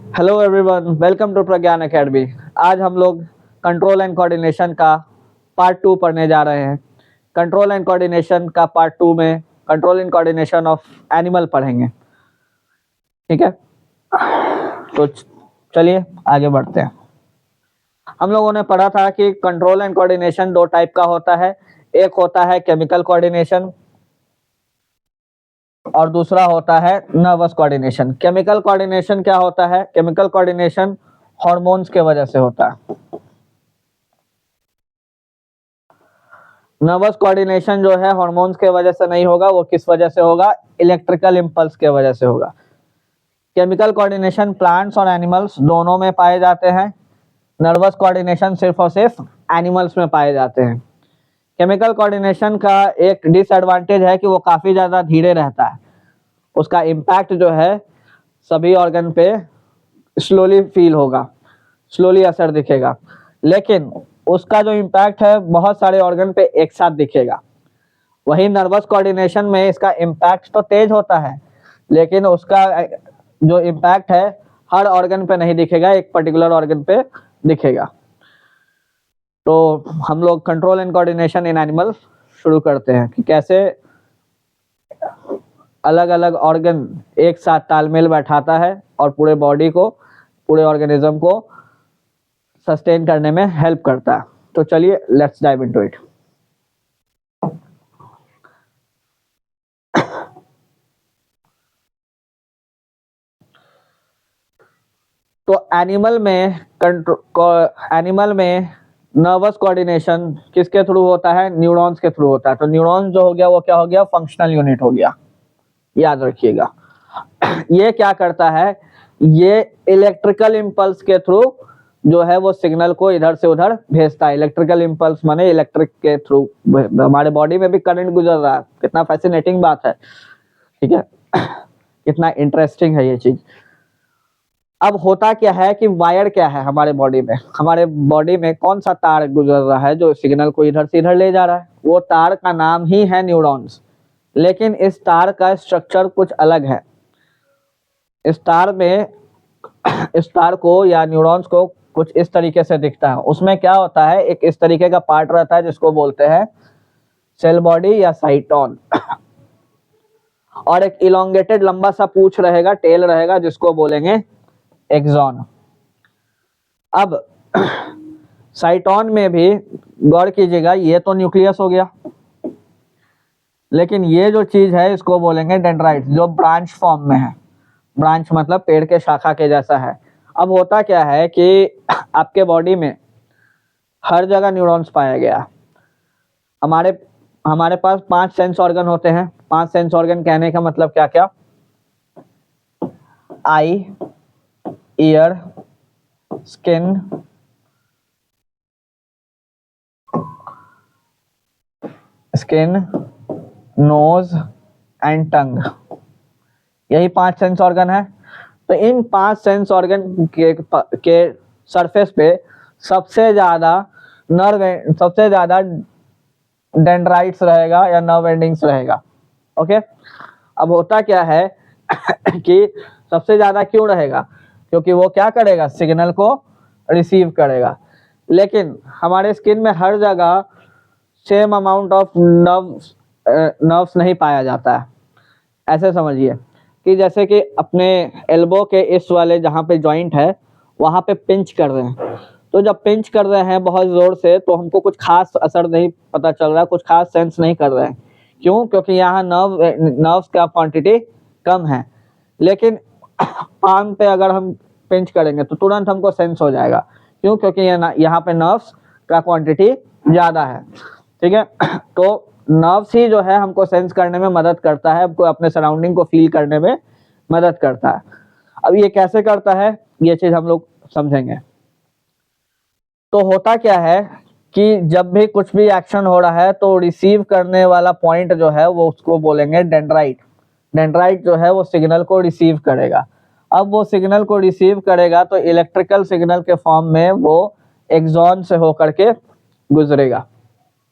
Hello everyone, welcome to Pragyan academy. आज हम लोग कंट्रोल एंड कोऑर्डिनेशन का पार्ट 2 पढ़ने जा रहे हैं। कंट्रोल एंड कोऑर्डिनेशन का पार्ट 2 में control and coordination of animal पढ़ेंगे। ठीक है, तो चलिए आगे बढ़ते हैं। हम लोगों ने पढ़ा था कि कंट्रोल एंड कोऑर्डिनेशन दो टाइप का होता है। एक होता है केमिकल कोऑर्डिनेशन और दूसरा होता है नर्वस कोऑर्डिनेशन। केमिकल कोऑर्डिनेशन क्या होता है? केमिकल कोऑर्डिनेशन हार्मोन्स के वजह से होता है। नर्वस कोऑर्डिनेशन जो है हार्मोन्स के वजह से नहीं होगा। वो किस वजह से होगा? इलेक्ट्रिकल इंपल्स के वजह से होगा। केमिकल कोऑर्डिनेशन प्लांट्स और एनिमल्स दोनों में पाए जाते हैं। नर्वस कोऑर्डिनेशन सिर्फ और सिर्फ एनिमल्स में पाए जाते हैं। केमिकल कोऑर्डिनेशन का एक डिसएडवांटेज है कि वो काफ़ी ज़्यादा धीरे रहता है। उसका इम्पैक्ट जो है सभी ऑर्गन पे स्लोली फील होगा, स्लोली असर दिखेगा, लेकिन उसका जो इम्पैक्ट है बहुत सारे ऑर्गन पे एक साथ दिखेगा। वही नर्वस कोऑर्डिनेशन में इसका इम्पैक्ट तो तेज होता है, लेकिन उसका जो इम्पैक्ट है हर ऑर्गन पे नहीं दिखेगा, एक पर्टिकुलर ऑर्गन पे दिखेगा। तो हम लोग control and coordination in animal शुरू करते हैं कि कैसे अलग अलग ऑर्गन एक साथ तालमेल बैठाता है और पूरे बॉडी को, पूरे ऑर्गेनिज्म को सस्टेन करने में हेल्प करता है। तो चलिए लेट्स डाइव इनटू इट। तो एनिमल में नर्वस कोऑर्डिनेशन किसके थ्रू होता है? न्यूरॉन्स के थ्रू होता है। तो न्यूरॉन्स जो हो गया वो क्या हो गया? फंक्शनल यूनिट हो गया, याद रखिएगा। ये क्या करता है? ये इलेक्ट्रिकल इंपल्स के थ्रू जो है वो सिग्नल को इधर से उधर भेजता है। इलेक्ट्रिकल इंपल्स माने इलेक्ट्रिक के थ्रू। हमारे बॉडी में भी करंट गुजर रहा है। कितना फैसिनेटिंग बात है, ठीक है। कितना इंटरेस्टिंग है ये चीज। अब होता क्या है कि वायर क्या है हमारे बॉडी में कौन सा तार गुजर रहा है जो सिग्नल को इधर से इधर ले जा रहा है? वो तार का नाम ही है न्यूरॉन्स। लेकिन इस तार का स्ट्रक्चर कुछ अलग है। इस तार को या न्यूरॉन्स को कुछ इस तरीके से दिखता है। उसमें क्या होता है, एक इस तरीके का पार्ट रहता है जिसको बोलते हैं सेल बॉडी या साइटोन, और एक इलोंगेटेड लंबा सा पूंछ रहेगा, टेल रहेगा, जिसको बोलेंगे एक्सॉन। अब साइटोन में भी गौर कीजिएगा, ये तो न्यूक्लियस हो गया, लेकिन ये जो चीज है इसको बोलेंगे डेंड्राइट, जो ब्रांच फॉर्म में है। ब्रांच मतलब पेड़ के शाखा के जैसा है। अब होता क्या है कि आपके बॉडी में हर जगह न्यूरॉन्स पाया गया। हमारे पास 5 सेंस ऑर्गन होते हैं। 5 सेंस ऑर्गन कहने का मतलब क्या क्या? Eye, ear, skin, nose and tongue. यही 5 सेंस ऑर्गन है। तो इन 5 सेंस ऑर्गन के सरफेस पे सबसे ज्यादा डेंड्राइट्स रहेगा या नर्व एंडिंग्स रहेगा। ओके, अब होता क्या है कि सबसे ज्यादा क्यों रहेगा? क्योंकि वो क्या करेगा? सिग्नल को रिसीव करेगा। लेकिन हमारे स्किन में हर जगह सेम अमाउंट ऑफ नर्व्स नहीं पाया जाता है। ऐसे समझिए कि जैसे कि अपने एल्बो के इस वाले जहाँ पे जॉइंट है वहाँ पे पिंच कर रहे हैं, तो जब पिंच कर रहे हैं बहुत जोर से तो हमको कुछ खास असर नहीं पता चल रहा है, कुछ खास सेंस नहीं कर रहे हैं। क्यों? क्योंकि यहाँ नर्व्स का क्वांटिटी कम है। लेकिन पाम पे अगर हम पिंच करेंगे तो तुरंत हमको सेंस हो जाएगा। क्यों? क्योंकि यहाँ पे नर्व्स का क्वांटिटी ज़्यादा है। ठीक है, तो नर्व्स ही जो है हमको सेंस करने में मदद करता है, हमको अपने सराउंडिंग को फील करने में मदद करता है। अब ये कैसे करता है ये चीज हम लोग समझेंगे। तो होता क्या है कि जब भी कुछ भी एक्शन हो रहा है तो रिसीव करने वाला पॉइंट जो है वो उसको बोलेंगे डेंड्राइट। डेंड्राइट जो है वो सिग्नल को रिसीव करेगा। अब वो सिग्नल को रिसीव करेगा तो इलेक्ट्रिकल सिग्नल के फॉर्म में वो एक्सॉन से होकर के गुजरेगा।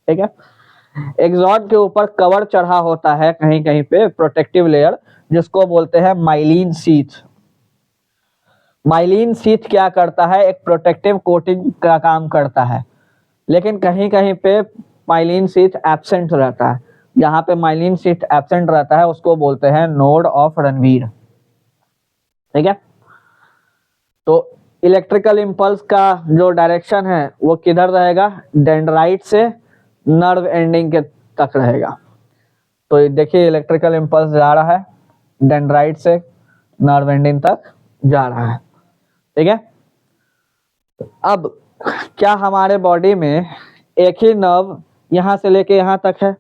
ठीक है, एक्सॉन के ऊपर कवर चढ़ा होता है कहीं कहीं पे, प्रोटेक्टिव लेयर, जिसको बोलते हैं माइलिन शीथ। माइलिन शीथ क्या करता है, एक प्रोटेक्टिव कोटिंग का काम करता है, लेकिन कहीं कहीं पे माइलिन शीथ एब्सेंट रहता है। जहाँ पे माइलिन शीथ एब्सेंट रहता है उसको बोलते हैं नोड ऑफ रणवीर। ठीक है, तो इलेक्ट्रिकल इम्पल्स का जो डायरेक्शन है वो किधर रहेगा, डेंड्राइट से नर्व एंडिंग के तक रहेगा। तो ये देखिए इलेक्ट्रिकल इम्पल्स जा रहा है डेंड्राइट से नर्व एंडिंग तक जा रहा है। ठीक है, अब क्या हमारे बॉडी में एक ही नर्व यहाँ से लेके यहाँ तक है,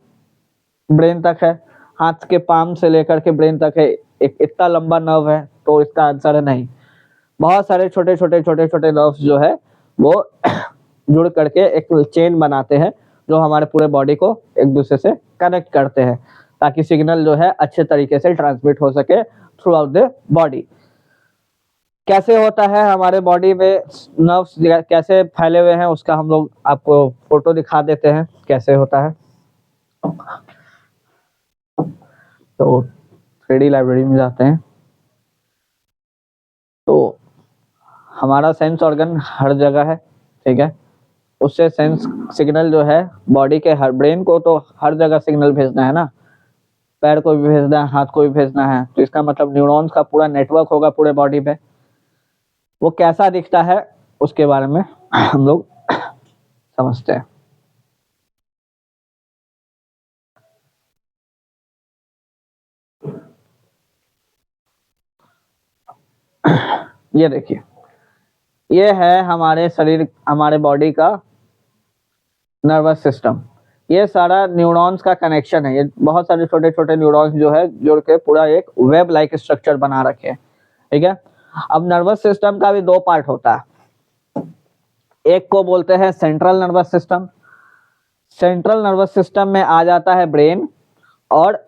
ब्रेन तक है, हाथ के पाम से लेकर के ब्रेन तक है, एक इतना लंबा नर्व है? तो इसका आंसर है नहीं। बहुत सारे छोटे छोटे छोटे छोटे नर्व्स जो है वो जुड़ करके एक चेन बनाते हैं जो हमारे पूरे बॉडी को एक दूसरे से कनेक्ट करते हैं ताकि सिग्नल जो है अच्छे तरीके से ट्रांसमिट हो सके थ्रू आउट द बॉडी। कैसे होता है हमारे बॉडी में नर्व्स कैसे फैले हुए हैं उसका हम लोग आपको फोटो दिखा देते हैं कैसे होता है। तो 3D लाइब्रेरी में जाते हैं तो हमारा सेंस ऑर्गन हर जगह है। ठीक है, उससे सेंस सिग्नल जो है बॉडी के हर, ब्रेन को तो हर जगह सिग्नल भेजना है ना, पैर को भी भेजना है, हाथ को भी भेजना है, तो इसका मतलब न्यूरॉन्स का पूरा नेटवर्क होगा पूरे बॉडी पे। वो कैसा दिखता है उसके बारे में हम लोग समझते हैं। ये देखिए, ये है हमारे शरीर, हमारे बॉडी का नर्वस सिस्टम। ये सारा न्यूरॉन्स का कनेक्शन है। ये बहुत सारे छोटे छोटे न्यूरॉन्स जो है जुड़ के पूरा एक वेब लाइक स्ट्रक्चर बना रखे हैं। ठीक है, अब नर्वस सिस्टम का भी दो पार्ट होता है। एक को बोलते हैं central nervous system. Central nervous system में आ जाता है ब्रेन, और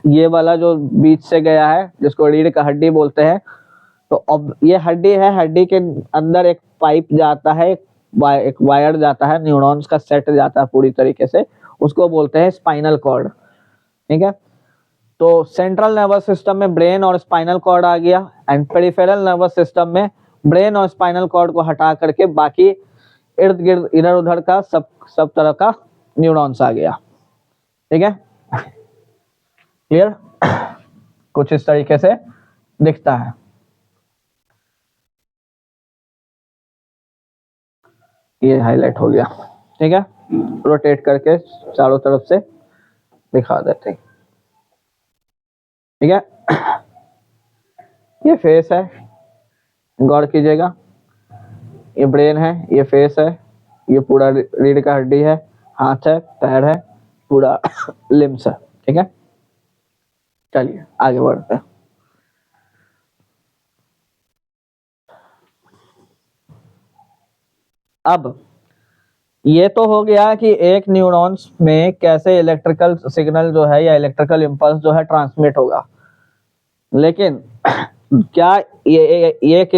ये वाला जो बीच से गया है जिसको रीढ़ का हड्डी बोलते हैं। तो अब ये हड्डी है, हड्डी के अंदर एक पाइप जाता है, एक वायर जाता है, न्यूरॉन्स का सेट जाता है पूरी तरीके से, उसको बोलते हैं स्पाइनल कॉर्ड। ठीक है, तो सेंट्रल नर्वस सिस्टम में ब्रेन और स्पाइनल कॉर्ड आ गया, एंड पेरिफेरल नर्वस सिस्टम में ब्रेन और स्पाइनल कॉर्ड को हटा करके बाकी इर्द गिर्द इधर उधर का सब तरह का न्यूरॉन्स आ गया। ठीक है, क्लियर? कुछ इस तरीके से दिखता है। ये हाईलाइट हो गया। ठीक है, रोटेट करके चारों तरफ से दिखा देते हैं। ठीक है, ये फेस है, गौर कीजिएगा, ये ब्रेन है, ये फेस है, ये पूरा रीढ़ का हड्डी है, हाथ है, पैर है, पूरा लिम्स है। ठीक है, चलिए आगे बढ़ते हैं। अब ये तो हो गया कि एक न्यूरॉन्स में कैसे इलेक्ट्रिकल सिग्नल जो है या इलेक्ट्रिकल इम्पल्स जो है ट्रांसमिट होगा, लेकिन क्या ये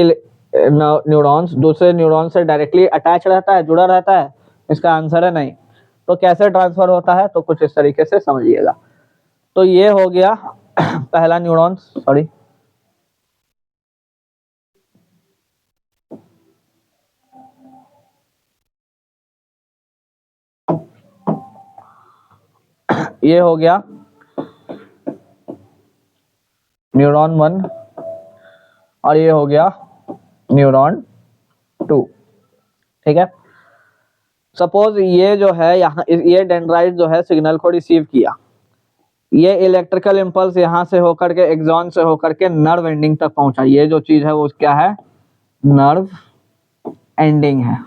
न्यूरॉन्स दूसरे न्यूरॉन से डायरेक्टली अटैच रहता है, जुड़ा रहता है? इसका आंसर है नहीं। तो कैसे ट्रांसफर होता है, तो कुछ इस तरीके से समझिएगा। तो ये हो गया पहला न्यूरॉन, सॉरी, ये हो गया न्यूरॉन 1 और ये हो गया न्यूरॉन 2। ठीक है, सपोज ये जो है यहाँ, ये डेंड्राइट जो है सिग्नल को रिसीव किया, ये इलेक्ट्रिकल इम्पल्स यहाँ से होकर के एक्सॉन से होकर के नर्व एंडिंग तक पहुंचा। ये जो चीज है वो क्या है, नर्व एंडिंग है।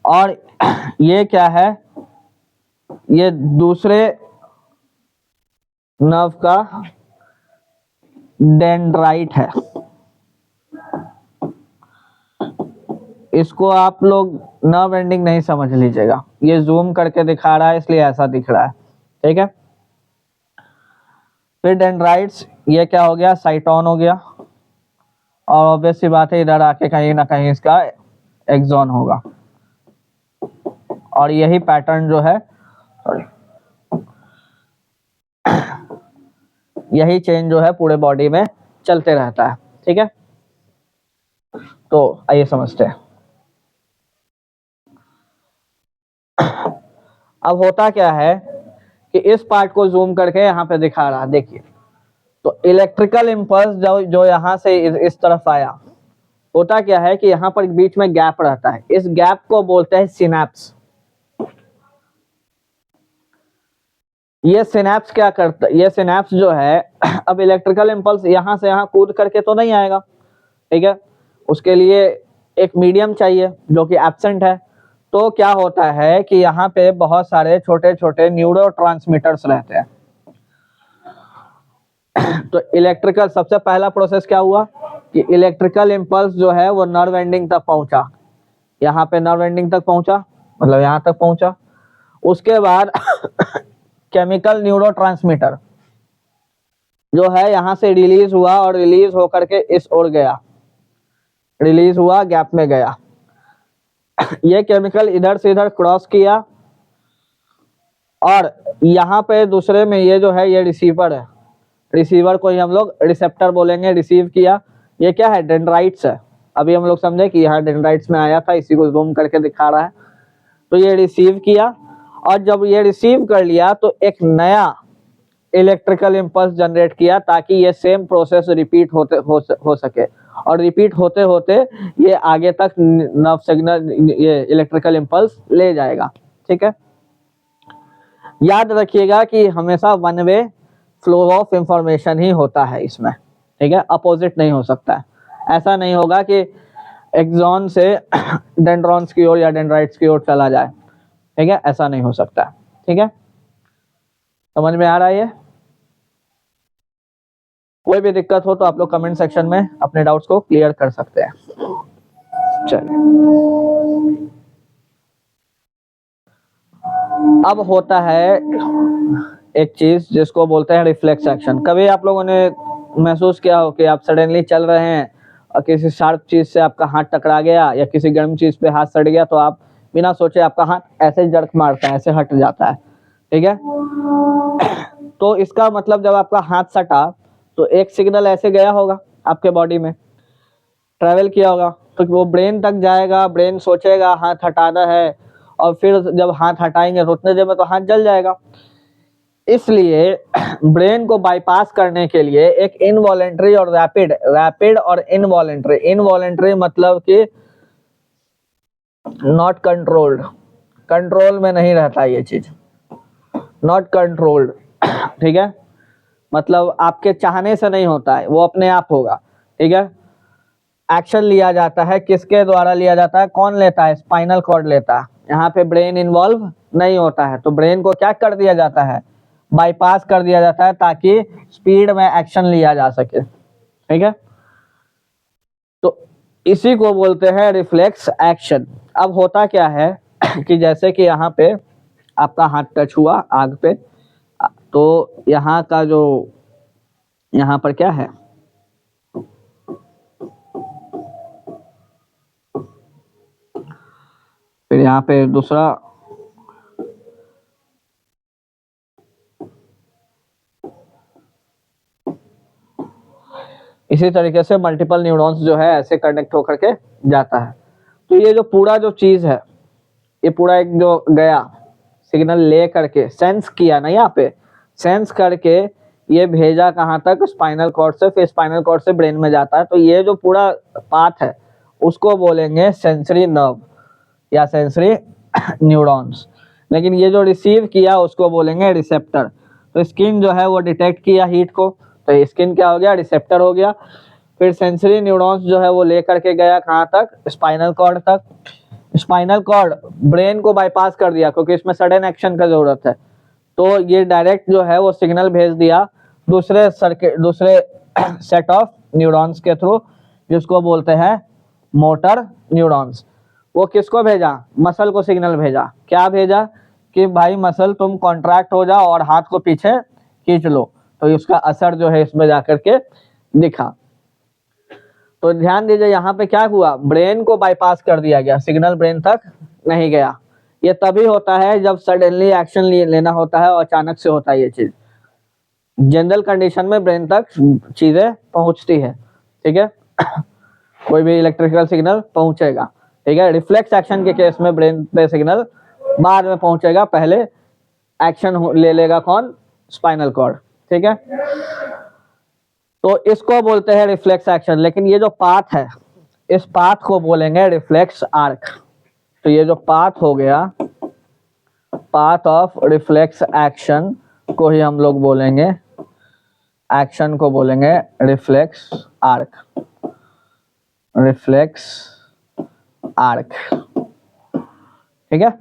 और ये क्या है, ये दूसरे नर्व का डेंड्राइट है। इसको आप लोग नर्व एंडिंग नहीं समझ लीजिएगा, ये जूम करके दिखा रहा है इसलिए ऐसा दिख रहा है। ठीक है, फिर डेंड्राइट्स, ये क्या हो गया, साइटोन हो गया, और ऑब्वियस सी बात है इधर आके कहीं ना कहीं इसका एक्सॉन होगा, और यही पैटर्न जो है, सॉरी, यही चेन जो है पूरे बॉडी में चलते रहता है। ठीक है, तो आइए समझते हैं। अब होता क्या है कि इस पार्ट को जूम करके यहाँ पे दिखा रहा, देखिए। तो इलेक्ट्रिकल इम्पल्स जो यहाँ से इस तरफ आया, होता क्या है कि यहाँ पर बीच में गैप रहता है, इस गैप को बोलते हैं सिनेप्स। ये सिनेप्स क्या करता है, ये सिनेप्स जो है अब इलेक्ट्रिकल इम्पल्स यहाँ से यहाँ कूद करके तो नहीं आएगा, ठीक है, उसके लिए एक मीडियम चाहिए जो कि एब्सेंट है। तो क्या होता है कि यहाँ पे बहुत सारे छोटे छोटे न्यूरोट्रांसमीटर्स रहते हैं। तो इलेक्ट्रिकल सबसे पहला प्रोसेस क्या हुआ कि इलेक्ट्रिकल इम्पल्स जो है वो नर्व एंडिंग तक पहुंचा, यहाँ पे नर्व एंडिंग तक पहुंचा, मतलब यहाँ तक पहुंचा। उसके बाद केमिकल न्यूरोट्रांसमीटर जो है यहाँ से रिलीज हुआ और रिलीज होकर के इस ओर गया, रिलीज हुआ, गैप में गया। ये केमिकल इधर से इधर क्रॉस किया और यहाँ पे दूसरे में ये जो है ये रिसीवर है, रिसीवर को ही हम लोग रिसेप्टर बोलेंगे। रिसीव किया, ये क्या है, डेंड्राइट्स है। अभी हम लोग समझे कि यहाँ डेंड्राइट्स में आया था, इसी को जूम करके दिखा रहा है। तो ये रिसीव किया और जब ये रिसीव कर लिया तो एक नया इलेक्ट्रिकल इम्पल्स जनरेट किया ताकि ये सेम प्रोसेस रिपीट हो सके, और रिपीट होते होते ये आगे तक नर्व सिग्नल, ये इलेक्ट्रिकल इम्पल्स ले जाएगा। ठीक है, याद रखिएगा कि हमेशा one way flow of information ही होता है इसमें, ठीक है, अपोजिट नहीं हो सकता है। ऐसा नहीं होगा कि एक्सॉन से डेंड्रॉन्स की ओर या डेंड्राइट्स की ओर चला जाए, ठीक है, ऐसा नहीं हो सकता। ठीक है, समझ में आ रहा है ये? कोई भी दिक्कत हो तो आप लोग कमेंट सेक्शन में अपने डाउट्स को क्लियर कर सकते हैं। चलिए, अब होता है एक चीज जिसको बोलते हैं रिफ्लेक्स एक्शन। कभी आप लोगों ने महसूस किया हो कि आप सडनली चल रहे हैं और किसी शार्प चीज से आपका हाथ टकरा गया या किसी गर्म चीज पे हाथ सट गया, तो आप बिना सोचे आपका हाथ ऐसे जर्क मारता है, ऐसे हट जाता है। ठीक है, तो इसका मतलब जब आपका हाथ सटा तो एक सिग्नल ऐसे गया होगा, आपके बॉडी में ट्रेवल किया होगा, तो वो ब्रेन तक जाएगा, ब्रेन सोचेगा हाथ हटाना है, और फिर जब हाथ हटाएंगे तो उतने देर में तो हाथ जल जाएगा। इसलिए ब्रेन को बाईपास करने के लिए एक इनवॉलेंट्री और रैपिड और इनवॉलेंट्री मतलब कि नॉट कंट्रोल्ड, कंट्रोल में नहीं रहता ये चीज, नॉट कंट्रोल्ड। ठीक है, मतलब आपके चाहने से नहीं होता है, वो अपने आप होगा। ठीक है, एक्शन लिया जाता है, किसके द्वारा लिया जाता है, कौन लेता है, स्पाइनल कॉर्ड लेता है। यहाँ पे ब्रेन इन्वॉल्व नहीं होता है, तो ब्रेन को क्या कर दिया जाता है, बाईपास कर दिया जाता है ताकि स्पीड में एक्शन लिया जा सके। ठीक है, तो इसी को बोलते हैं रिफ्लेक्स एक्शन। अब होता क्या है कि जैसे कि यहाँ पे आपका हाथ टच हुआ आग पे, तो यहाँ का जो यहाँ पर क्या है, फिर यहाँ पे दूसरा इसी तरीके से मल्टीपल न्यूरॉन्स जो है ऐसे कनेक्ट होकर के जाता है। तो ये जो पूरा जो चीज है, ये पूरा एक जो गया सिग्नल ले करके सेंस किया ना, यहाँ पे सेंस करके ये भेजा कहाँ तक, स्पाइनल कॉर्ड से, फिर स्पाइनल कॉर्ड से ब्रेन में जाता है। तो ये जो पूरा पाथ है उसको बोलेंगे सेंसरी नर्व या सेंसरी न्यूरॉन्स। लेकिन ये जो रिसीव किया उसको बोलेंगे रिसेप्टर। तो स्किन जो है वो डिटेक्ट किया हीट को, तो स्किन क्या हो गया, रिसेप्टर हो गया। फिर सेंसरी न्यूरॉन्स जो है वो लेकर के गया कहाँ तक, स्पाइनल कॉर्ड तक। स्पाइनल कॉर्ड ब्रेन को बाईपास कर दिया क्योंकि इसमें सडन एक्शन का जरूरत है, तो ये डायरेक्ट जो है वो सिग्नल भेज दिया दूसरे सर्किट, दूसरे सेट ऑफ न्यूरॉन्स के थ्रू, जिसको बोलते हैं मोटर न्यूरॉन्स। वो किसको भेजा, मसल को सिग्नल भेजा। क्या भेजा कि भाई मसल तुम कॉन्ट्रैक्ट हो जाओ और हाथ को पीछे खींच लो, तो उसका असर जो है इसमें जाकर के दिखा। तो ध्यान दीजिए यहाँ पे क्या हुआ, ब्रेन को बाईपास कर दिया गया, सिग्नल ब्रेन तक नहीं गया। ये तभी होता है जब सडनली एक्शन लेना होता है और अचानक से होता है ये चीज। जनरल कंडीशन में ब्रेन तक चीजें पहुंचती है, ठीक है। कोई भी इलेक्ट्रिकल सिग्नल पहुंचेगा, ठीक है। रिफ्लेक्स एक्शन के केस में ब्रेन पे सिग्नल बाद में पहुंचेगा, पहले एक्शन ले लेगा कौन, स्पाइनल कॉर्ड, ठीक है। तो इसको बोलते हैं रिफ्लेक्स एक्शन। लेकिन ये जो पाथ है, इस पाथ को बोलेंगे रिफ्लेक्स आर्क। तो ये जो पाथ हो गया, पाथ ऑफ रिफ्लेक्स एक्शन को ही हम लोग बोलेंगे, एक्शन को बोलेंगे रिफ्लेक्स आर्क, रिफ्लेक्स आर्क, ठीक है।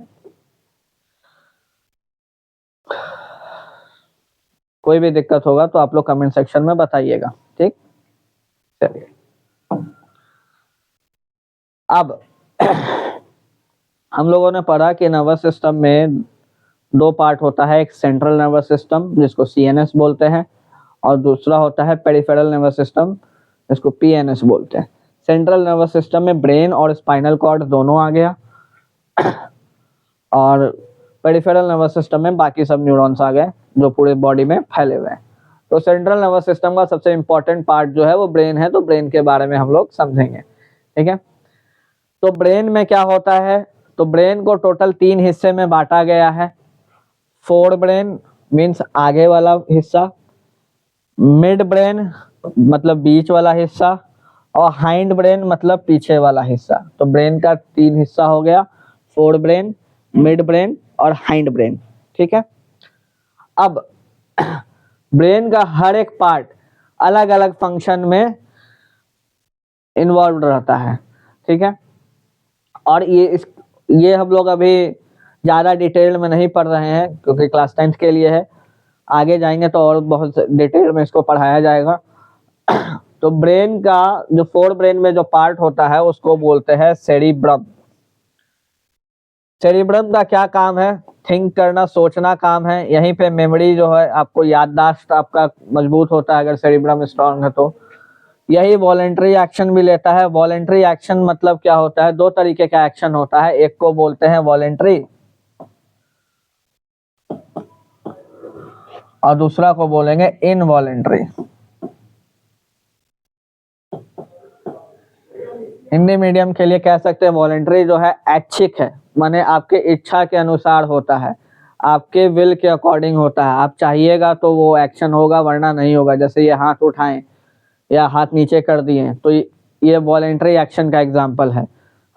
कोई भी दिक्कत होगा तो आप लोग कमेंट सेक्शन में बताइएगा, ठीक। चलिए अब हम लोगों ने पढ़ा कि नर्वस सिस्टम में दो पार्ट होता है, एक सेंट्रल नर्वस सिस्टम जिसको सीएनएस बोलते हैं, और दूसरा होता है पेरिफेरल नर्वस सिस्टम जिसको पीएनएस बोलते हैं। सेंट्रल नर्वस सिस्टम में ब्रेन और स्पाइनल कॉर्ड दोनों आ गया, और पेरिफेरल नर्वस सिस्टम में बाकी सब न्यूरॉन्स आ गए जो पूरे बॉडी में फैले हुए हैं। तो सेंट्रल नर्वस सिस्टम का सबसे इंपॉर्टेंट पार्ट जो है वो ब्रेन है, तो ब्रेन के बारे में हम लोग समझेंगे, ठीक है। तो ब्रेन में क्या होता है, तो ब्रेन को टोटल 3 हिस्से में बांटा गया है। फोर ब्रेन मीन्स आगे वाला हिस्सा, मिड ब्रेन मतलब बीच वाला हिस्सा, और हाइंड ब्रेन मतलब पीछे वाला हिस्सा। तो ब्रेन का 3 हिस्सा हो गया, फोर ब्रेन, मिड ब्रेन और हाइंड ब्रेन, ठीक है। अब ब्रेन का हर एक पार्ट अलग अलग फंक्शन में इन्वॉल्व रहता है, ठीक है। और ये हम लोग अभी ज़्यादा डिटेल में नहीं पढ़ रहे हैं क्योंकि क्लास 10th के लिए है, आगे जाएंगे तो और बहुत डिटेल में इसको पढ़ाया जाएगा। तो ब्रेन का जो फोर ब्रेन में जो पार्ट होता है उसको बोलते हैं सेरिब्रम। सेरिब्रम का क्या काम है, थिंक करना, सोचना काम है। यहीं पे मेमोरी जो है, आपको याददाश्त आपका मजबूत होता है अगर सेरिब्रम स्ट्रांग है तो। यही वॉलेंटरी एक्शन भी लेता है। वॉलेंटरी एक्शन मतलब क्या होता है, 2 तरीके का एक्शन होता है, एक को बोलते हैं वॉलेंटरी और दूसरा को बोलेंगे इनवॉलेंटरी। हिंदी मीडियम के लिए कह सकते हैं वॉलेंटरी जो है ऐच्छिक है, माने आपके इच्छा के अनुसार होता है, आपके विल के अकॉर्डिंग होता है। आप चाहिएगा तो वो एक्शन होगा वरना नहीं होगा। जैसे ये हाथ उठाएं या हाथ नीचे कर दिए तो ये वॉलेंटरी एक्शन का एग्जाम्पल है।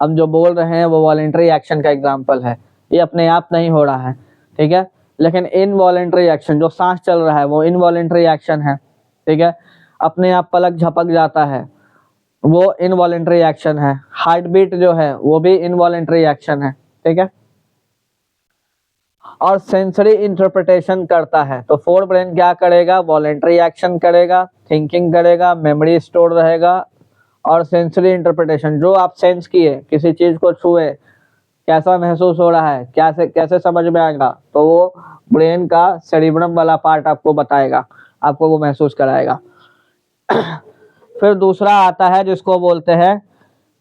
हम जो बोल रहे हैं वो वॉलेंटरी एक्शन का एग्जाम्पल है, ये अपने आप नहीं हो रहा है, ठीक है। लेकिन इनवॉलेंटरी एक्शन जो सांस चल रहा है वो इनवॉलेंटरी एक्शन है, ठीक है। अपने आप पलक झपक जाता है वो इनवॉलेंटरी एक्शन है। हार्ट बीट जो है वो भी इनवॉलेंटरी एक्शन है, ठीक है। और सेंसरी इंटरप्रिटेशन करता है, तो फोर ब्रेन क्या करेगा, वॉलेंटरी एक्शन करेगा, थिंकिंग करेगा, मेमोरी स्टोर रहेगा, और सेंसरी इंटरप्रिटेशन जो आप सेंस किए, किसी चीज को छुए, कैसा महसूस हो रहा है, कैसे कैसे समझ में आएगा, तो वो ब्रेन का सेरिब्रम वाला पार्ट आपको बताएगा, आपको वो महसूस कराएगा। फिर दूसरा आता है जिसको बोलते हैं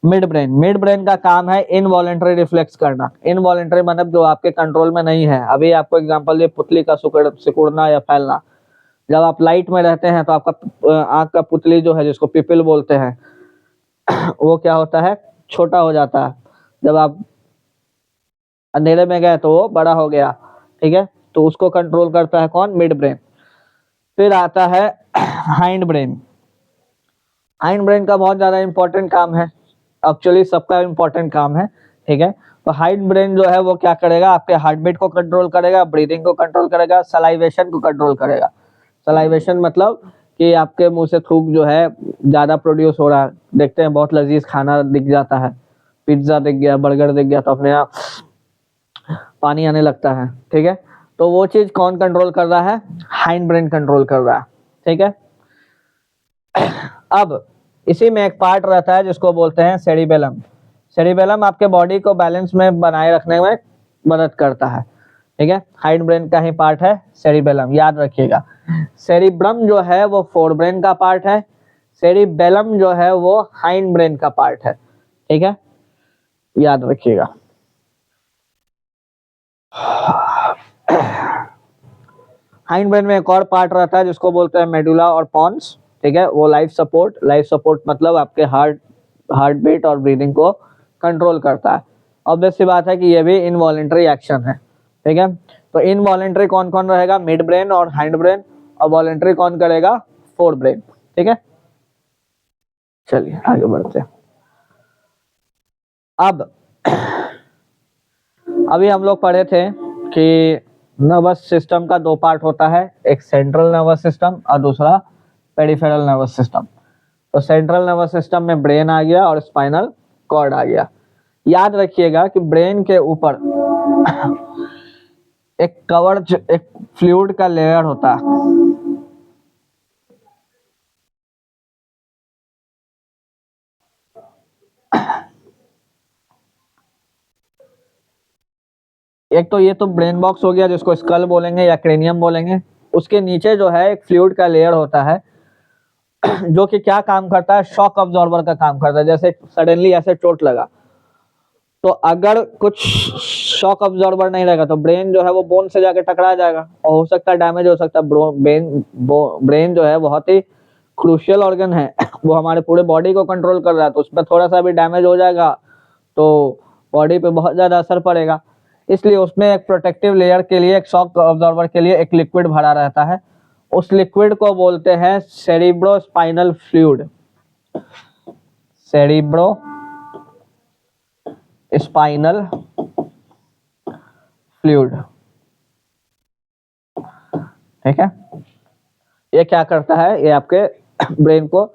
मिड ब्रेन। मिड ब्रेन का काम है इनवॉलेंटरी रिफ्लेक्स करना। इनवॉलेंटरी मतलब जो आपके कंट्रोल में नहीं है। अभी आपको एग्जांपल दिए पुतली का सिकुड़ना या फैलना। जब आप लाइट में रहते हैं तो आपका आंख का पुतली जो है जिसको पिपिल बोलते हैं वो क्या होता है, छोटा हो जाता है। जब आप अंधेरे में गए तो वो बड़ा हो गया, ठीक है। तो उसको कंट्रोल करता है कौन, मिड ब्रेन। फिर आता है हाइंड ब्रेन। हाइंड ब्रेन का बहुत ज्यादा इंपॉर्टेंट काम है, एक्चुअली सबका इंपॉर्टेंट काम है, ठीक है। तो हाइंड ब्रेन जो है वो क्या करेगा, आपके हार्ट बीट को कंट्रोल करेगा, ब्रीदिंग को कंट्रोल करेगा, सलाइवेशन को कंट्रोल करेगा। सलाइवेशन मतलब कि आपके मुंह से थूक जो है ज्यादा प्रोड्यूस हो रहा है, देखते हैं बहुत लजीज खाना दिख जाता है, पिज्जा दिख गया, बर्गर दिख गया तो अपने आप पानी आने लगता है, ठीक है। तो वो चीज कौन कंट्रोल कर रहा है, हाइंड ब्रेन कंट्रोल कर रहा है, ठीक है। अब इसी में एक पार्ट रहता है जिसको बोलते हैं सेरिबेलम। सेरिबेलम आपके बॉडी को बैलेंस में बनाए रखने में मदद करता है, ठीक है। हाइंड ब्रेन का ही पार्ट है सेरिबेलम, याद रखिएगा। सेरिब्रम जो है वो फोर ब्रेन का पार्ट है, सेरिबेलम जो है वो हाइंड ब्रेन का पार्ट है, ठीक है, याद हाइंड ब्रेन में एक और पार्ट रहता है जिसको बोलते हैं मेडुला और पॉन्स, ठीक है। वो लाइफ सपोर्ट मतलब आपके हार्ट बीट और ब्रीदिंग को कंट्रोल करता है। ऑब्वियस सी बात है कि ये भी इनवॉलेंटरी एक्शन है, ठीक है। तो इनवॉलेंटरी कौन कौन रहेगा, मिड ब्रेन और हाइंड ब्रेन, और वॉलेंटरी कौन करेगा, फोर ब्रेन, ठीक है। चलिए आगे बढ़ते हैं। अब अभी हम लोग पढ़े थे कि नर्वस सिस्टम का दो पार्ट होता है, एक सेंट्रल नर्वस सिस्टम और दूसरा पेरिफेरल नर्वस सिस्टम। तो सेंट्रल नर्वस सिस्टम में ब्रेन आ गया और स्पाइनल कॉर्ड आ गया। याद रखिएगा कि ब्रेन के ऊपर एक फ्लूइड का लेयर होता है। एक तो ये तो ब्रेन बॉक्स हो गया जिसको स्कल बोलेंगे या क्रेनियम बोलेंगे। उसके नीचे जो है एक फ्लूइड का लेयर होता है जो कि क्या काम करता है, शॉक अब्जॉर्बर का काम करता है। जैसे सडनली ऐसे चोट लगा तो अगर कुछ शॉक अब्जॉर्बर नहीं रहेगा तो ब्रेन जो है वो बोन से जाके टकरा जाएगा और हो सकता है डैमेज हो सकता है। ब्रेन जो है बहुत ही क्रूशियल ऑर्गन है वो हमारे पूरे बॉडी को कंट्रोल कर रहा है, तो उसमें थोड़ा सा भी डैमेज हो जाएगा तो बॉडी पे बहुत ज्यादा असर पड़ेगा। इसलिए उसमें एक प्रोटेक्टिव लेयर के लिए, एक शॉक अब्जॉर्बर के लिए एक लिक्विड भरा रहता है। उस लिक्विड को बोलते हैं cerebro spinal fluid, cerebro spinal fluid, ठीक है। ये क्या करता है, ये आपके ब्रेन को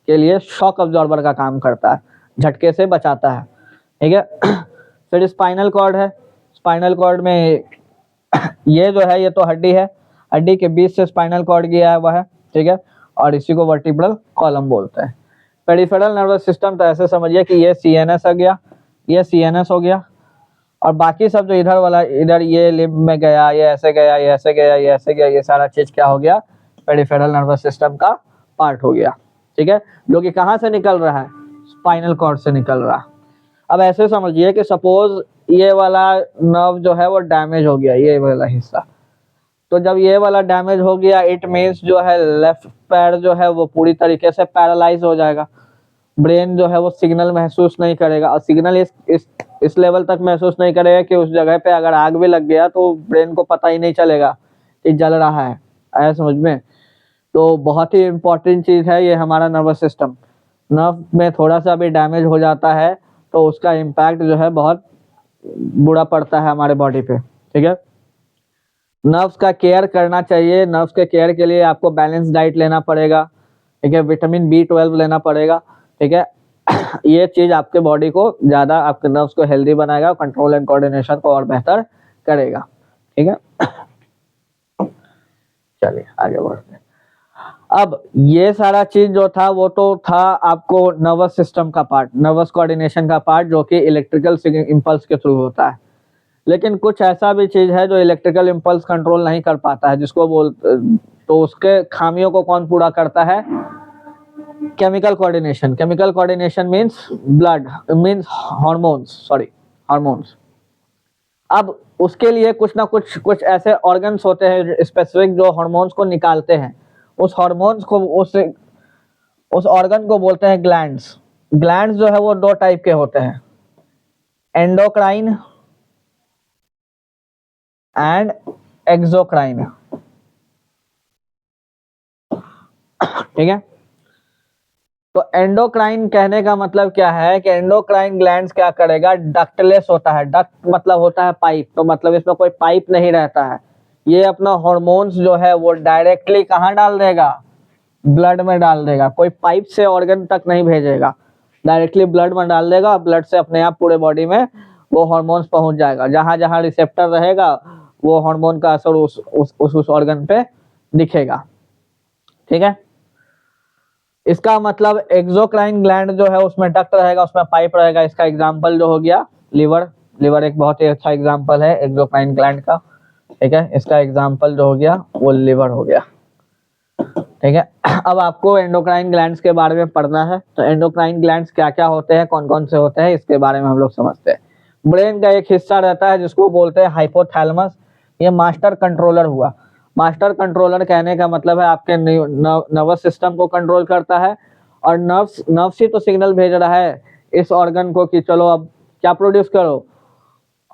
के लिए शॉक अब्जॉर्बर का काम करता है, झटके से बचाता है, ठीक है। फिर स्पाइनल कॉर्ड है। स्पाइनल कॉर्ड में ये जो है ये तो हड्डी है, हड्डी के बीच से स्पाइनल कॉर्ड गया है वह है, ठीक है। और इसी को वर्टिब्रल कॉलम बोलते हैं। पेरिफेरल नर्वस सिस्टम तो ऐसे समझिए कि ये सीएनएस आ गया, ये सीएनएस हो गया, और बाकी सब जो इधर वाला, इधर ये लिम्ब में गया, ये ऐसे गया, ये ऐसे गया, ये ऐसे गया, ये सारा चीज क्या हो गया, पेरिफेरल नर्वस सिस्टम का पार्ट हो गया, ठीक है। जो कि कहाँ से निकल रहा है, स्पाइनल कॉर्ड से निकल रहा है। अब ऐसे समझिए कि सपोज ये वाला नर्व जो है वो डैमेज हो गया, ये वाला हिस्सा, तो जब ये वाला डैमेज हो गया इट मीन्स जो है लेफ्ट पैर जो है वो पूरी तरीके से पैरालाइज हो जाएगा। ब्रेन जो है वो सिग्नल महसूस नहीं करेगा, और सिग्नल इस लेवल तक महसूस नहीं करेगा कि उस जगह पे अगर आग भी लग गया तो ब्रेन को पता ही नहीं चलेगा कि जल रहा है, आया समझ में। तो बहुत ही इंपॉर्टेंट चीज है ये हमारा नर्वस सिस्टम। नर्व में थोड़ा सा भी डैमेज हो जाता है तो उसका इम्पैक्ट जो है बहुत बुरा पड़ता है हमारे बॉडी पे, ठीक है। नर्व्स का केयर करना चाहिए। नर्व्स के केयर के लिए आपको बैलेंस डाइट लेना पड़ेगा, ठीक है। विटामिन B12 लेना पड़ेगा, ठीक है। ये चीज आपके बॉडी को ज्यादा, आपके नर्व्स को हेल्दी बनाएगा, कंट्रोल एंड कोऑर्डिनेशन को और बेहतर करेगा, ठीक है। चलिए आगे बढ़ते हैं। अब ये सारा चीज जो था वो तो था आपको नर्वस सिस्टम का पार्ट, नर्वस कोऑर्डिनेशन का पार्ट, जो कि इलेक्ट्रिकल इंपल्स के थ्रू होता है। लेकिन कुछ ऐसा भी चीज है जो इलेक्ट्रिकल इंपल्स कंट्रोल नहीं कर पाता है, जिसको तो उसके खामियों को कौन पूरा करता है, chemical coordination. Chemical coordination means blood, means hormones, sorry hormones. अब उसके लिए कुछ ना कुछ ऐसे ऑर्गन्स होते हैं स्पेसिफिक जो हार्मोन्स को निकालते हैं। उस हार्मोन्स को उस ऑर्गन को बोलते हैं ग्लैंड्स। ग्लैंड्स जो है वो दो टाइप के होते हैं, एंडोक्राइन एंड एक्सोक्राइन, ठीक है। तो एंडोक्राइन कहने का मतलब क्या है कि एंडोक्राइन ग्लैंड्स क्या करेगा, डक्टलेस होता है। डक्ट मतलब होता है पाइप, तो मतलब इसमें कोई पाइप नहीं रहता है। ये अपना हार्मोन्स जो है वो डायरेक्टली कहाँ डाल देगा, ब्लड में डाल देगा। कोई पाइप से ऑर्गन तक नहीं भेजेगा, डायरेक्टली ब्लड में डाल देगा। ब्लड से अपने आप पूरे बॉडी में वो हार्मोन्स पहुंच जाएगा। जहां जहां रिसेप्टर रहेगा वो हार्मोन का असर उस ऑर्गन पे दिखेगा, ठीक है। इसका मतलब एक्सोक्राइन ग्लैंड जो है उसमें डक्ट रहेगा, उसमें पाइप रहेगा। इसका एग्जांपल जो हो गया लिवर। लिवर एक बहुत ही अच्छा एग्जांपल है एक्सोक्राइन ग्लैंड का, ठीक है। इसका एग्जांपल जो हो गया वो लिवर हो गया, ठीक है। अब आपको एंडोक्राइन ग्लैंड्स के बारे में पढ़ना है। तो एंडोक्राइन ग्लैंड्स क्या क्या होते हैं, कौन कौन से होते हैं, इसके बारे में हम लोग समझते हैं। ब्रेन का एक हिस्सा रहता है जिसको बोलते हैं हाइपोथैलेमस। ये मास्टर कंट्रोलर हुआ। मास्टर कंट्रोलर कहने का मतलब है आपके नर्वस सिस्टम को कंट्रोल करता है, और नर्व्स ही तो सिग्नल भेज रहा है इस ऑर्गन को कि चलो अब क्या प्रोड्यूस करो,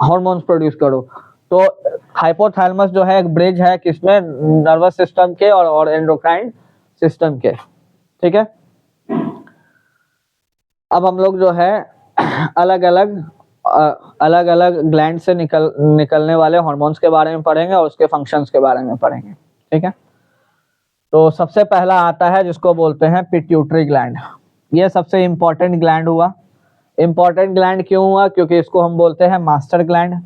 हार्मोन्स प्रोड्यूस करो। तो हाइपोथैलेमस जो है एक ब्रिज है किसमें, नर्वस सिस्टम के और एंडोक्राइन सिस्टम के, ठीक है। अब हम लोग जो है अलग अलग ग्लैंड से निकलने वाले हार्मोन्स के बारे में पढ़ेंगे और उसके फंक्शंस के बारे में पढ़ेंगे, ठीक है। तो सबसे पहला आता है जिसको बोलते हैं पिट्यूटरी ग्लैंड। ये सबसे इंपॉर्टेंट ग्लैंड हुआ। इंपॉर्टेंट ग्लैंड क्यों हुआ, क्योंकि इसको हम बोलते हैं मास्टर ग्लैंड।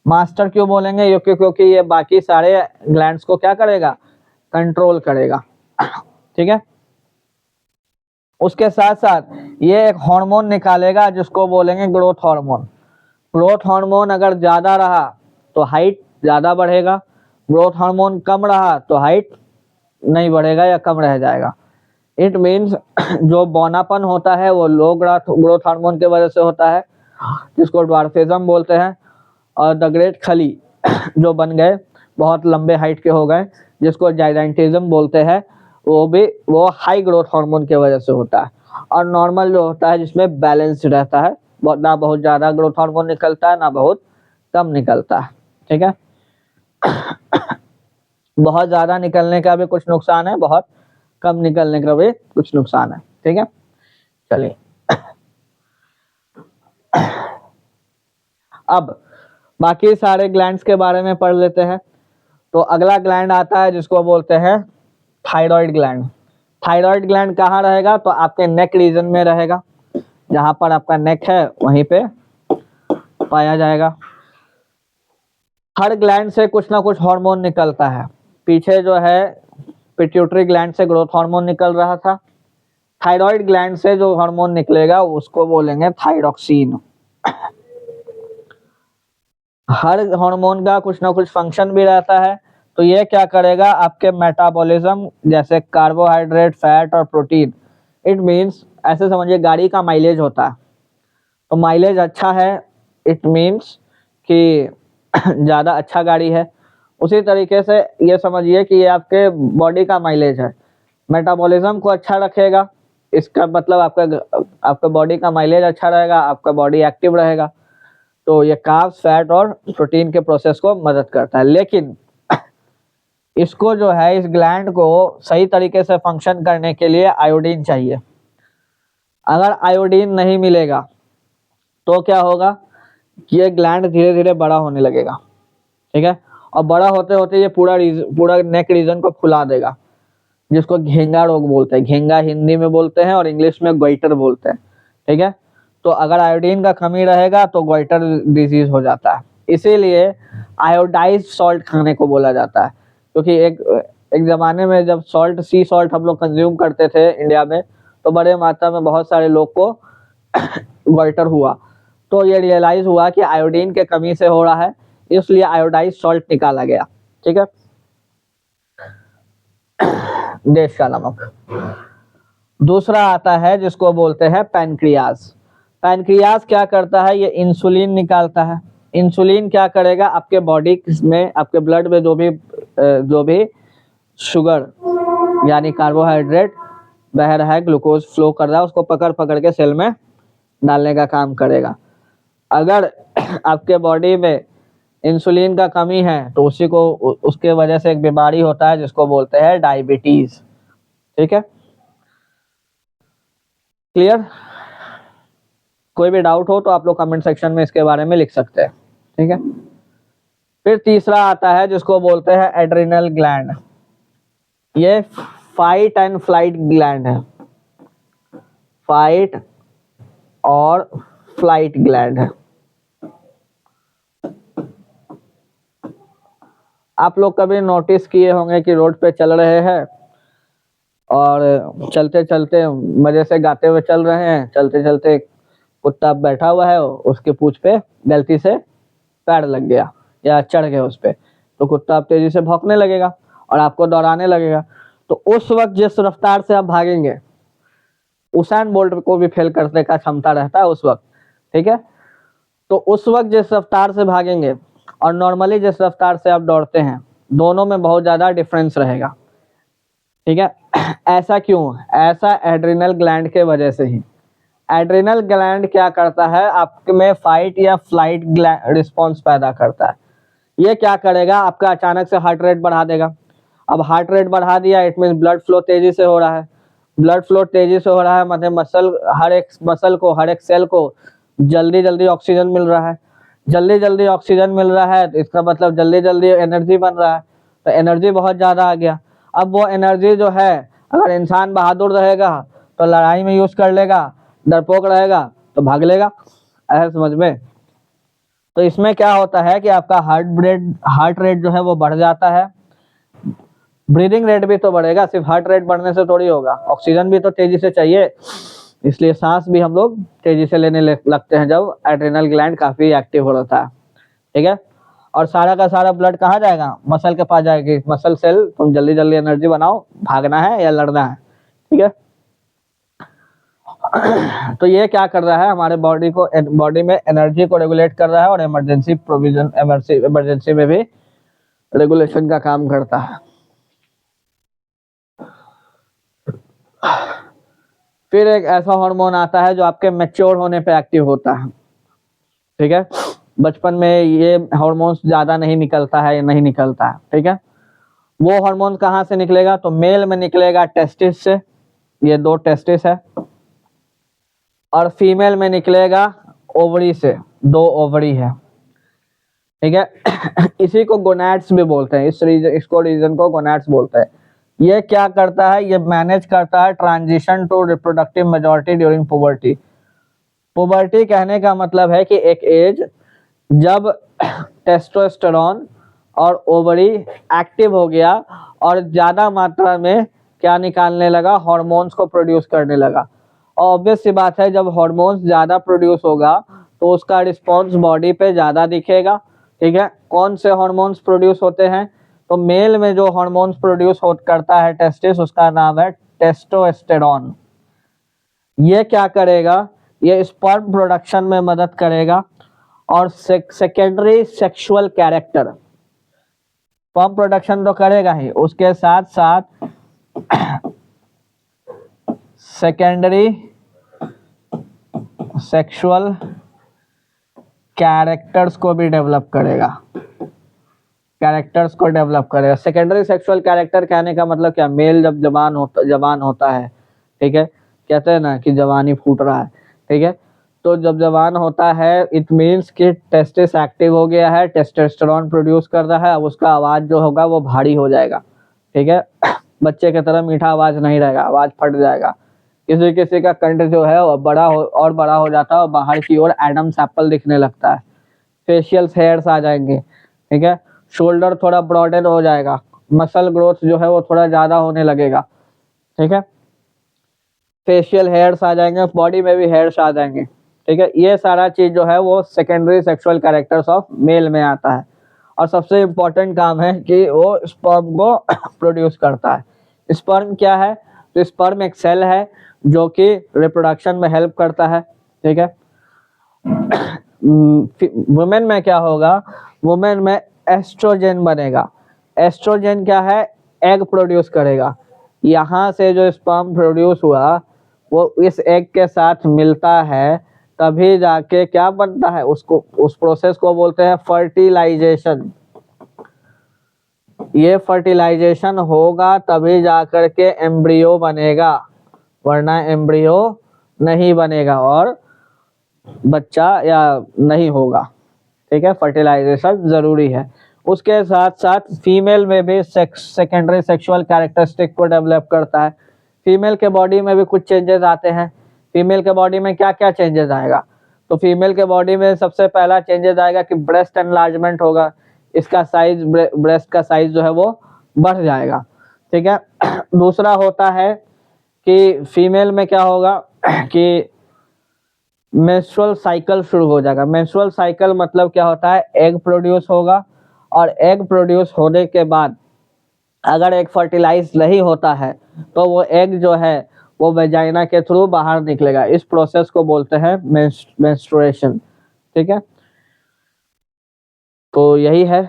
मास्टर क्यों बोलेंगे, क्योंकि ये बाकी सारे ग्लैंड्स को क्या करेगा, कंट्रोल करेगा, ठीक है। उसके साथ साथ ये एक हार्मोन निकालेगा जिसको बोलेंगे ग्रोथ हार्मोन। ग्रोथ हार्मोन अगर ज्यादा रहा तो हाइट ज्यादा बढ़ेगा, ग्रोथ हार्मोन कम रहा तो हाइट नहीं बढ़ेगा या कम रह जाएगा। इट मीन्स जो बौनापन होता है वो लो ग्रोथ हार्मोन के वजह से होता है, जिसको ड्वार्फिज्म बोलते हैं। और द ग्रेट खली जो बन गए, बहुत लंबे हाइट के हो गए, जिसको जाइडेंटिज्म बोलते हैं, वो हाई ग्रोथ हार्मोन के वजह से होता है। और नॉर्मल जो होता है जिसमें बैलेंस रहता है, ना बहुत ज्यादा ग्रोथ हार्मोन निकलता है ना बहुत कम निकलता है, ठीक है। बहुत ज्यादा निकलने का भी कुछ नुकसान है, बहुत कम निकलने का भी कुछ नुकसान है, ठीक है। चलिए अब बाकी सारे ग्लैंड्स के बारे में पढ़ लेते हैं। तो अगला ग्लैंड आता है जिसको बोलते हैं थायराइड ग्लैंड। थायराइड ग्लैंड कहाँ रहेगा, तो आपके नेक रीजन में रहेगा, जहां पर आपका नेक है वहीं पे पाया जाएगा। हर ग्लैंड से कुछ ना कुछ हार्मोन निकलता है। पीछे जो है पिट्यूटरी ग्लैंड से ग्रोथ हार्मोन निकल रहा था, थायराइड ग्लैंड से जो हार्मोन निकलेगा उसको बोलेंगे थायरोक्सिन। हर हार्मोन का कुछ ना कुछ फंक्शन भी रहता है। तो ये क्या करेगा, आपके मेटाबॉलिज्म, जैसे कार्बोहाइड्रेट, फैट और प्रोटीन। इट मीन्स ऐसे समझिए गाड़ी का माइलेज होता है, तो माइलेज अच्छा है इट मीन्स कि ज़्यादा अच्छा गाड़ी है। उसी तरीके से ये समझिए कि ये आपके बॉडी का माइलेज है। मेटाबॉलिज्म को अच्छा रखेगा, इसका मतलब आपका बॉडी का माइलेज अच्छा रहेगा, आपका बॉडी एक्टिव रहेगा। तो ये कार्ब्स, फैट और प्रोटीन के प्रोसेस को मदद करता है। लेकिन इसको जो है, इस ग्लैंड को सही तरीके से फंक्शन करने के लिए आयोडीन चाहिए। अगर आयोडीन नहीं मिलेगा तो क्या होगा, ये ग्लैंड धीरे धीरे बड़ा होने लगेगा, ठीक है। और बड़ा होते होते ये पूरा नेक रीजन को फुला देगा, जिसको घेंगा रोग बोलते हैं। घेंगा हिंदी में बोलते हैं और इंग्लिश में गोइटर बोलते हैं, ठीक है। तो अगर आयोडीन का कमी रहेगा तो गोइटर डिजीज हो जाता है। इसीलिए आयोडाइज्ड सॉल्ट खाने को बोला जाता है, क्योंकि एक जमाने में जब सी सॉल्ट हम लोग कंज्यूम करते थे इंडिया में, तो बड़े मात्रा में बहुत सारे लोग को गोइटर हुआ। तो ये रियलाइज हुआ कि आयोडीन के कमी से हो रहा है, इसलिए आयोडाइज्ड सॉल्ट निकाला गया, ठीक है। देश का नमक। दूसरा आता है जिसको बोलते हैं पैनक्रियाज। पैनक्रियाज क्या करता है, ये इंसुलिन निकालता है। इंसुलिन क्या करेगा, आपके बॉडी में, आपके ब्लड में जो भी शुगर यानी कार्बोहाइड्रेट बह रहा है, ग्लूकोज फ्लो कर रहा है, उसको पकड़ पकड़ के सेल में डालने का काम करेगा। अगर आपके बॉडी में इंसुलिन का कमी है तो उसके वजह से एक बीमारी होता है जिसको बोलते हैं डायबिटीज, ठीक है। क्लियर? कोई भी डाउट हो तो आप लोग कमेंट सेक्शन में इसके बारे में लिख सकते हैं, ठीक है। फिर तीसरा आता है जिसको बोलते हैं एड्रिनल ग्लैंड। ये फाइट एंड फ्लाइट ग्लैंड है, फाइट और फ्लाइट ग्लैंड है। आप लोग कभी नोटिस किए होंगे कि रोड पे चल रहे हैं और चलते चलते मजे से गाते हुए चल रहे हैं, चलते चलते कुत्ता बैठा हुआ है, उसके पूंछ पे गलती से पैर लग गया या चढ़ गया उस पे, तो कुत्ता अब तेजी से भौंकने लगेगा और आपको दौड़ाने लगेगा। तो उस वक्त जिस रफ्तार से आप भागेंगे, उसैन बोल्ट को भी फेल करने का क्षमता रहता है उस वक्त, ठीक है। तो उस वक्त जिस रफ्तार से भागेंगे और नॉर्मली जिस रफ्तार से आप दौड़ते हैं दोनों में बहुत ज़्यादा डिफरेंस रहेगा, ठीक है। ऐसा क्यों? ऐसा एड्रिनल ग्लैंड के वजह से ही। एड्रिनल ग्लैंड क्या करता है, आप में फाइट या फ्लाइट रिस्पॉन्स पैदा करता है। ये क्या करेगा, आपका अचानक से हार्ट रेट बढ़ा देगा। अब हार्ट रेट बढ़ा दिया, इट मीन ब्लड फ्लो तेजी से हो रहा है। ब्लड फ्लो तेजी से हो रहा है मतलब हर एक मसल को, हर एक सेल को जल्दी जल्दी ऑक्सीजन मिल रहा है। जल्दी जल्दी ऑक्सीजन मिल रहा है तो इसका मतलब जल्दी जल्दी एनर्जी बन रहा है, तो एनर्जी बहुत ज़्यादा आ गया। अब वो एनर्जी जो है, अगर इंसान बहादुर रहेगा तो लड़ाई में यूज़ कर लेगा, डरपोक रहेगा तो भाग लेगा, ऐसा समझ में। तो इसमें क्या होता है कि आपका हार्ट रेट जो है वो बढ़ जाता है। ब्रीदिंग रेट भी तो बढ़ेगा, सिर्फ हार्ट रेट बढ़ने से थोड़ी होगा, ऑक्सीजन भी तो तेजी से चाहिए, इसलिए सांस भी हम लोग तेजी से लेने लगते हैं जब एड्रिनल ग्लैंड काफी एक्टिव हो रहता है, ठीक है। और सारा का सारा ब्लड कहाँ जाएगा, मसल के पास जाएगी। मसल सेल, तुम जल्दी जल्दी एनर्जी बनाओ, भागना है या लड़ना है, ठीक है। तो ये क्या कर रहा है, हमारे बॉडी में एनर्जी को रेगुलेट कर रहा है और इमरजेंसी में भी रेगुलेशन का काम करता है। फिर एक ऐसा हार्मोन आता है जो आपके मैच्योर होने पे एक्टिव होता है, ठीक है। बचपन में ये हार्मोन ज्यादा नहीं निकलता है, ठीक है। वो हार्मोन कहाँ से निकलेगा, तो मेल में निकलेगा टेस्टिस से, ये 2 टेस्टिस है, और फीमेल में निकलेगा ओवरी से, 2 ओवरी है, ठीक है। इसी को गोनैड्स भी बोलते हैं, इसको रीजन को गोनैड्स बोलते हैं। ये क्या करता है, ये मैनेज करता है transition to reproductive majority during puberty. Puberty कहने का मतलब है कि एक एज जब टेस्टोस्टेरोन और ओवरी एक्टिव हो गया और ज्यादा मात्रा में क्या निकालने लगा, हॉर्मोन्स को प्रोड्यूस करने लगा। ऑब्वियस सी बात है, जब हॉर्मोन्स ज्यादा प्रोड्यूस होगा तो उसका रिस्पॉन्स बॉडी पे ज्यादा दिखेगा, ठीक है। कौन से हॉर्मोन्स प्रोड्यूस होते हैं, तो मेल में जो हॉर्मोन्स प्रोड्यूस करता है टेस्टिस, उसका नाम है टेस्टोस्टेरोन। ये क्या करेगा, ये स्पर्म प्रोडक्शन में मदद करेगा और secondary sexual character, sperm production तो करेगा ही, उसके साथ साथ सेकेंडरी सेक्सुअल कैरेक्टर्स को भी डेवलप करेगा, सेकेंडरी सेक्सुअल कैरेक्टर कहने का मतलब क्या, मेल जब जवान होता है, ठीक है, कहते हैं ना कि जवानी फूट रहा है, ठीक है। तो जब जवान होता है, इट मीन्स कि टेस्टिस एक्टिव हो गया है, टेस्टोस्टेरोन प्रोड्यूस कर रहा है, अब उसका आवाज जो होगा वो भारी हो जाएगा, ठीक है। बच्चे की तरह मीठा आवाज नहीं रहेगा, आवाज फट जाएगा। किसी किसी का कंठ जो है वो बड़ा हो जाता है और बाहर की ओर एडम्स एप्पल दिखने लगता है। फेशियल हेयर्स आ जाएंगे, ठीक है। शोल्डर थोड़ा ब्रॉडन हो जाएगा, मसल ग्रोथ जो है वो थोड़ा ज्यादा होने लगेगा, ठीक है। फेशियल हेयर्स आ जाएंगे, बॉडी में भी हेयर्स आ जाएंगे, ठीक है। ये सारा चीज जो है वो secondary sexual characters of male में आता है। और सबसे इम्पोर्टेंट काम है कि वो स्पर्म को प्रोड्यूस करता है। स्पर्म क्या है, तो स्पर्म एक सेल है जो कि रिप्रोडक्शन में हेल्प करता है, ठीक है। वुमेन में क्या होगा, वुमेन में एस्ट्रोजन बनेगा। एस्ट्रोजन क्या है, एग प्रोड्यूस करेगा। यहाँ से जो स्पर्म प्रोड्यूस हुआ वो इस एग के साथ मिलता है, तभी जाके क्या बनता है, उस प्रोसेस को बोलते हैं फर्टिलाइजेशन। ये फर्टिलाइजेशन होगा तभी जाकर के एम्ब्रियो बनेगा, वरना एम्ब्रियो नहीं बनेगा और बच्चा या नहीं होगा, ठीक है। फर्टिलाइजेशन जरूरी है। उसके साथ साथ फीमेल में भी सेकेंडरी सेक्सुअल कैरेक्टरिस्टिक को डेवलप करता है। फीमेल के बॉडी में भी कुछ चेंजेस आते हैं। फीमेल के बॉडी में क्या क्या चेंजेस आएगा, तो फीमेल के बॉडी में सबसे पहला चेंजेस आएगा कि ब्रेस्ट एनलार्जमेंट होगा, इसका साइज, ब्रेस्ट का साइज जो है वो बढ़ जाएगा, ठीक है। दूसरा होता है कि फीमेल में क्या होगा कि मेंस्ट्रुअल साइकिल शुरू हो जाएगा। मेंस्ट्रुअल साइकिल मतलब क्या होता है, एग प्रोड्यूस होगा और एग प्रोड्यूस होने के बाद अगर एग फर्टिलाइज नहीं होता है तो वो एग जो है वो वेजाइना के थ्रू बाहर निकलेगा। इस प्रोसेस को बोलते हैं मेंस्ट्रुएशन, ठीक है। तो यही है।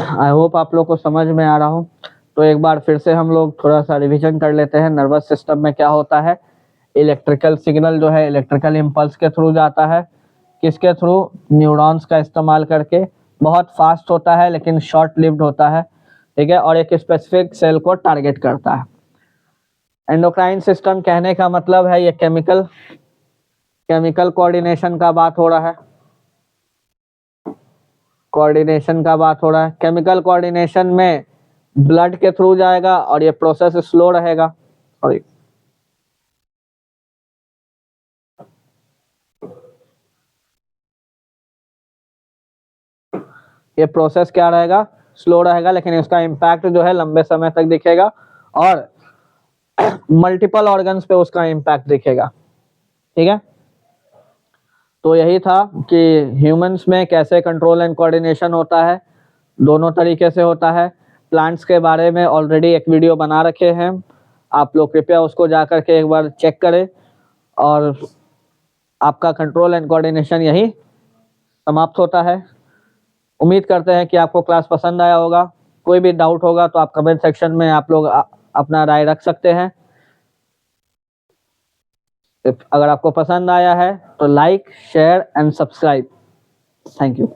आई होप आप लोग को समझ में आ रहा हो। तो एक बार फिर से हम लोग थोड़ा सा रिवीजन कर लेते हैं। नर्वस सिस्टम में क्या होता है, इलेक्ट्रिकल सिग्नल जो है इलेक्ट्रिकल इम्पल्स के थ्रू जाता है। किसके थ्रू, न्यूरॉन्स का इस्तेमाल करके। बहुत फास्ट होता है लेकिन शॉर्ट लिव्ड होता है, ठीक है, और एक स्पेसिफिक सेल को टारगेट करता है। एंडोक्राइन सिस्टम कहने का मतलब है ये केमिकल कोऑर्डिनेशन का बात हो रहा है, कोऑर्डिनेशन का बात हो रहा है। केमिकल कोऑर्डिनेशन में ब्लड के थ्रू जाएगा और ये प्रोसेस स्लो रहेगा। सॉरी, ये प्रोसेस क्या रहेगा, स्लो रहेगा, लेकिन इसका इम्पैक्ट जो है लंबे समय तक दिखेगा और मल्टीपल ऑर्गन्स पे उसका इम्पैक्ट दिखेगा, ठीक है। तो यही था कि ह्यूमंस में कैसे कंट्रोल एंड कोऑर्डिनेशन होता है, दोनों तरीके से होता है। प्लांट्स के बारे में ऑलरेडी एक वीडियो बना रखे हैं, आप लोग कृपया उसको जा कर के एक बार चेक करें। और आपका कंट्रोल एंड कोऑर्डिनेशन यही समाप्त होता है। उम्मीद करते हैं कि आपको क्लास पसंद आया होगा। कोई भी डाउट होगा तो आप कमेंट सेक्शन में आप लोग अपना राय रख सकते हैं। अगर आपको पसंद आया है तो like, share and subscribe. Thank you.